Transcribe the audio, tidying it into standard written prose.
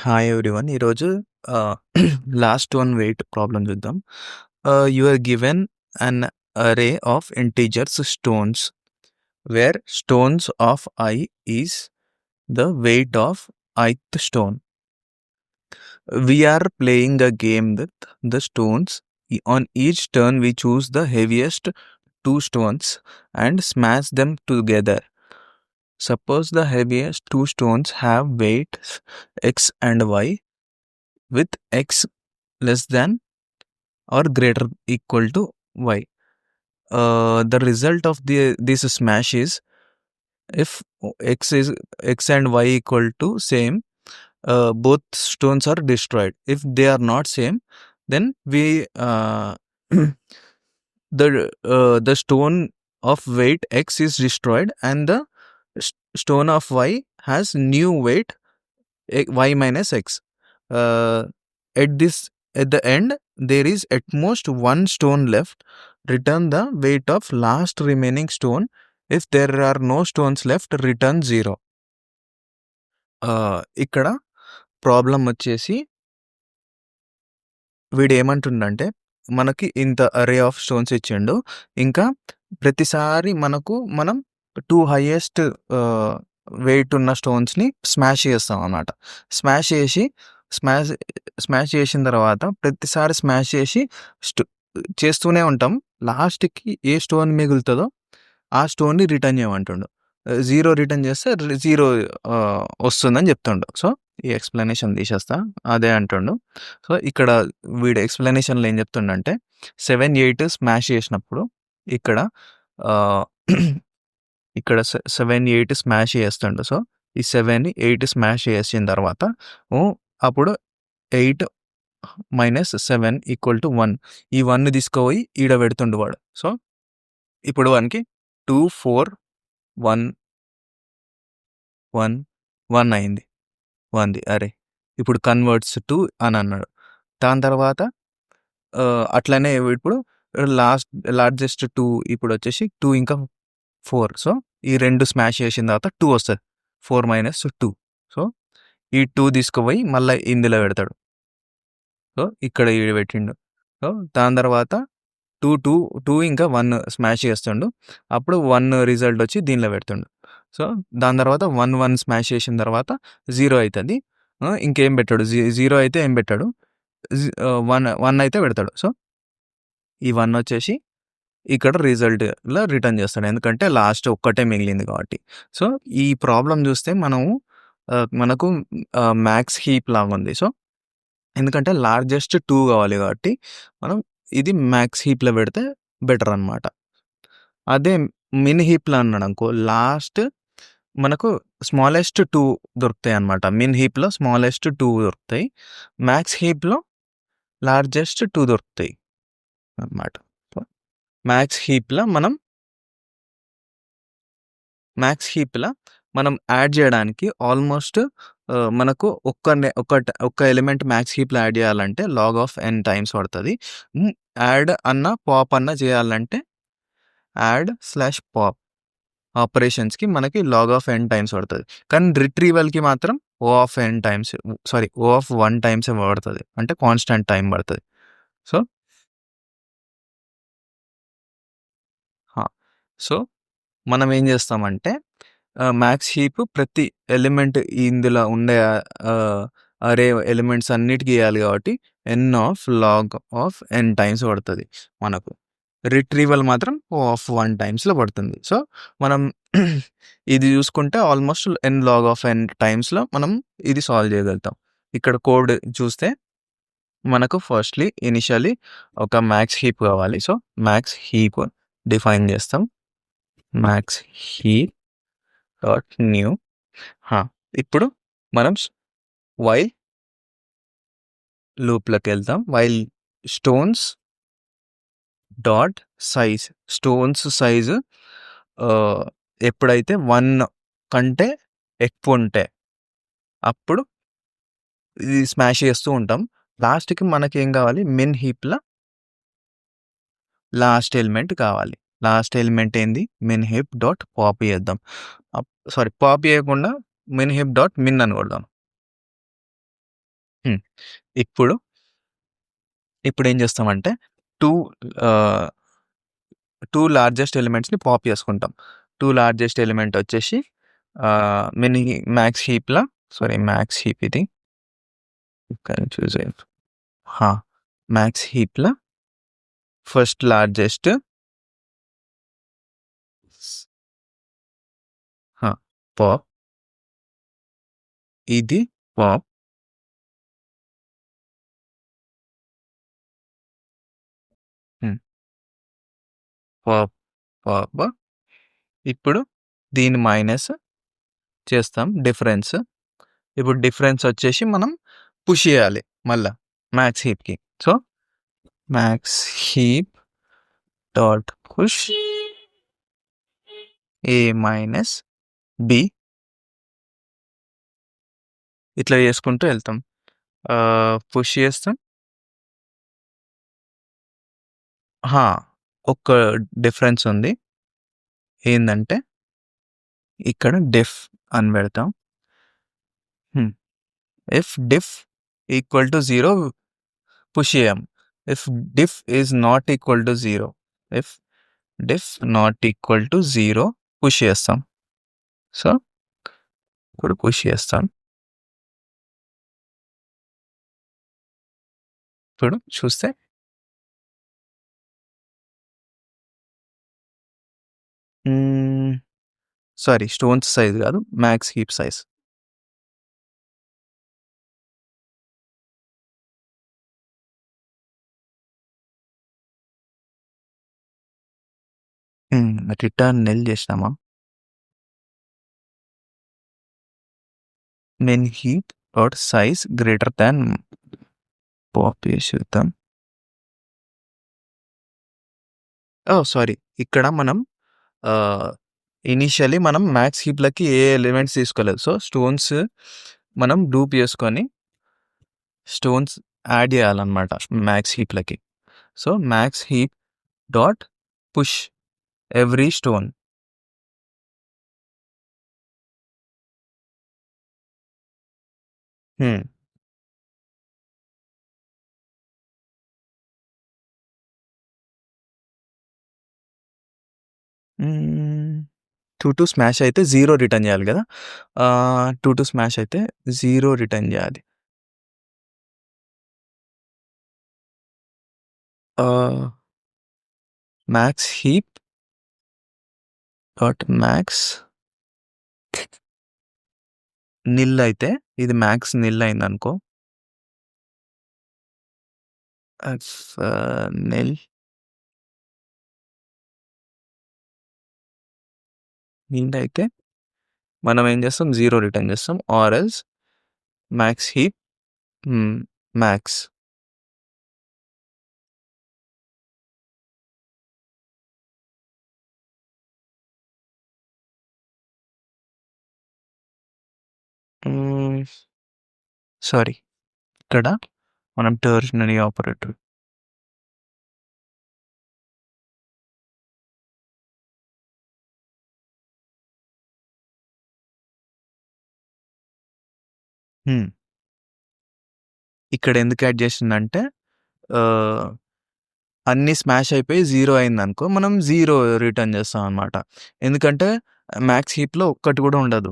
Hi everyone. ఈరోజు ah, last one weight problem చూద్దాం. You are given an array of integers stones where stones of I is the weight of ith stone. We are playing a game with the stones. On each turn we choose the heaviest two stones and smash them together. Suppose the heaviest two stones have weights x and y, with x less than or greater equal to y. The result of this smash is, if x and y equal to same, both stones are destroyed. If they are not same, then we the stone of weight x is destroyed and the stone of y has new weight y minus x. At the end there is at most one stone left. Return the weight of last remaining stone. If there are no stones left, return 0. ఇక్కడ problem వచ్చేసి వీడు ఏమంటుండంటే, మనకి ఇంత అరే of stones ఇచ్చిండు. ఇంకా ప్రతిసారి మనం 2 హైయెస్ట్ వెయిట్ ఉన్న స్టోన్స్ని స్మాష్ చేస్తాం అన్నమాట. స్మాష్ చేసిన తర్వాత ప్రతిసారి స్మాష్ చేసి చేస్తూనే ఉంటాం. లాస్ట్కి ఏ స్టోన్ మిగులుతుందో ఆ స్టోన్ని రిటర్న్ చేయమంటుండు. 0 రిటర్న్ చేస్తే 0 వస్తుందని చెప్తుండు. సో ఈ ఎక్స్ప్లెనేషన్ తీసేస్తా, అదే అంటుండు. సో ఇక్కడ వీడు ఎక్స్ప్లెనేషన్లో ఏం చెప్తుండంటే, 7, 8 స్మాష్ చేసినప్పుడు ఇక్కడ 7, 8 స్మాష్ చేస్తుండు. సో ఈ 7, 8 స్మాష్ చేసిన తర్వాత అప్పుడు 8 - 7 = 1. ఈ 1 తీసుకుపోయి ఈడ పెడుతుండు వాడు. సో ఇప్పుడు 1కి 2, 4, 1, 1, 1 అయింది. 1ది అరే. ఇప్పుడు కన్వర్ట్స్ టు అని అన్నాడు. దాని తర్వాత అట్లనే ఇప్పుడు లార్జెస్ట్ 2 ఇప్పుడు వచ్చేసి 2 ఇంకా 4. సో ఈ 2 స్మాష్ చేసిన తర్వాత 2 వస్తుంది. 4 - 2. సో ఈ 2 తీసుకుపోయి మళ్ళీ ఇందులో పెడతాడు. సో ఇక్కడ ఈడ పెట్టిండు. సో దాని తర్వాత 2 ఇంకా 1 స్మాష్ చేస్తుండు. అప్పుడు 1 రిజల్ట్ వచ్చి దీనిలో పెడుతుండు. సో దాని తర్వాత 1 స్మాష్ చేసిన తర్వాత 0 అవుతుంది. ఇంకేం పెట్టాడు, 0 అయితే ఏం పెట్టాడు, 1 అయితే పెడతాడు. సో ఈ 1 వచ్చేసి ఇక్కడ రిజల్ట్లో రిటర్న్ చేస్తాడు, ఎందుకంటే లాస్ట్ ఒక్కటే మిగిలింది కాబట్టి. సో ఈ ప్రాబ్లం చూస్తే మనకు మ్యాక్స్ హీప్ లాగా ఉంది. సో ఎందుకంటే లార్జెస్ట్ 2 కావాలి కాబట్టి మనం ఇది మ్యాక్స్ హీప్లో పెడితే బెటర్ అనమాట. అదే మిన్ హీప్లో అన్నాడు అనుకో, లాస్ట్ మనకు స్మాలెస్ట్ 2 దొరుకుతాయి అనమాట. మిన్ హీప్లో స్మాలెస్ట్ 2 దొరుకుతాయి, మ్యాక్స్ హీప్లో లార్జెస్ట్ 2 దొరుకుతాయి అన్నమాట. మ్యాక్స్ హీప్లో మనం యాడ్ చేయడానికి ఆల్మోస్ట్ మనకు ఒక్క ఎలిమెంట్ మ్యాక్స్ హీప్లో యాడ్ చేయాలంటే log of n టైమ్స్ పడుతుంది. యాడ్ అన్న పాప్ అన్న చేయాలంటే యాడ్/పాప్ ఆపరేషన్స్కి మనకి log of n టైమ్స్ పడుతుంది. కానీ రిట్రీవల్కి మాత్రం O of 1 టైమ్స్ పడుతుంది, అంటే కాన్స్టెంట్ టైం పడుతుంది. సో మనం ఏం చేస్తామంటే, మ్యాక్స్ హీప్ ప్రతి ఎలిమెంట్ ఇందులో ఉండే అరే ఎలిమెంట్స్ అన్నిటికీ వేయాలి కాబట్టి log of n టైమ్స్ పడుతుంది మనకు. రిట్రీవల్ మాత్రం O of 1 టైమ్స్లో పడుతుంది. సో మనం ఇది చూసుకుంటే ఆల్మోస్ట్ log of n టైమ్స్లో మనం ఇది సాల్వ్ చేయగలుగుతాం. ఇక్కడ కోడ్ చూస్తే మనకు ఇనిషియలీ ఒక మ్యాక్స్ హీప్ కావాలి. సో మ్యాక్స్ హీప్ డిఫైన్ చేస్తాం, మ్యాక్స్ హీప్ డాట్ న్యూ. ఇప్పుడు మనం వైల్ లూప్లోకి వెళ్తాం. While stones dot size, stones size ఎప్పుడైతే 1 కంటే ఎక్కువ ఉంటే అప్పుడు ఇది స్మాష్ చేస్తూ ఉంటాం. లాస్ట్కి మనకేం కావాలి, మిన్ హీప్లో లాస్ట్ ఎలిమెంట్ కావాలి. లాస్ట్ ఎలిమెంట్ ఏంది, మిన్ హీప్ డాట్ పాప్ చేద్దాం. పాప్ చేయకుండా మిన్ హీప్ డాట్ మిన్ అని కొడదాం. హ్మ్. ఇప్పుడు ఇప్పుడేం చేస్తామంటే 2 ఆహ్, 2 లార్జెస్ట్ ఎలిమెంట్స్‌ని పాప్ చేసుకుంటాం. 2 లార్జెస్ట్ ఎలిమెంట్ వచ్చేసి మినీ మ్యాక్స్ హీప్‌లా మ్యాక్స్ హీప్ ఇది. చూజ్ హా! మ్యాక్స్ హీప్‌లా ఫస్ట్ లార్జెస్ట్ స్ ఆ! పాప్. ఇది పాప్. హ్మ్. Pop, pop. ఇప్పుడు దీన్ని మైనస్ చేస్తాం డిఫరెన్స్. ఇప్పుడు డిఫరెన్స్ వచ్చేసి మనం పుష్ చేయాలి మళ్ళా మ్యాక్స్ హీప్‌కి. So, max heap dot push A minus B ఇట్లా చేసుకుంటూ వెళ్తాం. పుష్ చేస్తాం. హా! ఒక్క డిఫరెన్స్ ఉంది. ఏందంటే ఇక్కడ డెఫ్ అని పెడతాం. If diff equal to 0 push చేయం. If diff is not equal to 0 if diff not equal to 0 push చేస్తాం. సో, ఇప్పుడు పుష్ చేస్తాం. ఇప్పుడు చూస్తే సారీ స్టోన్స్ సైజ్ కాదు max heap size. Return nil చేసినామా? Min heap dot size greater than pop చేసి చూద్దాం. సారీ ఇక్కడ మనం ఇనీషియల్లీ మనం మ్యాక్స్ హీప్‌లకి ఏ ఎలిమెంట్స్ తీసుకోలేదు. సో, స్టోన్స్ మనం డూప్ చేసుకొని స్టోన్స్ యాడ్ చేయాలన్నమాట max హీప్‌లకి. So, max heap dot push every stone. Hmm. 2 smash అయితే 0 రిటర్న్ చేయాలి కదా! 2 స్మాష్ అయితే 0 రిటర్న్ చేయాలి. మ్యాక్స్ హీప్ డాట్ మ్యాక్స్ నిల్ అయితే ఇది మ్యాక్స్ నిల్ అయిందనుకో. నిల్ నిల్ అయితే మనం ఏం చేస్తాం 0 రిటర్న్ చేస్తాం. Or else max heap max. Sorry ఇక్కడ మనం టెర్షనరీ ఆపరేటర్. ఇక్కడ ఎందుకు యాడ్ చేసిందంటే అన్నీ స్మాష్ అయిపోయి 0 అయిందనుకో మనం 0 రిటర్న్ చేస్తాం అనమాట. ఎందుకంటే మ్యాక్స్ హీప్‌లో ఒక్కటి కూడా ఉండదు.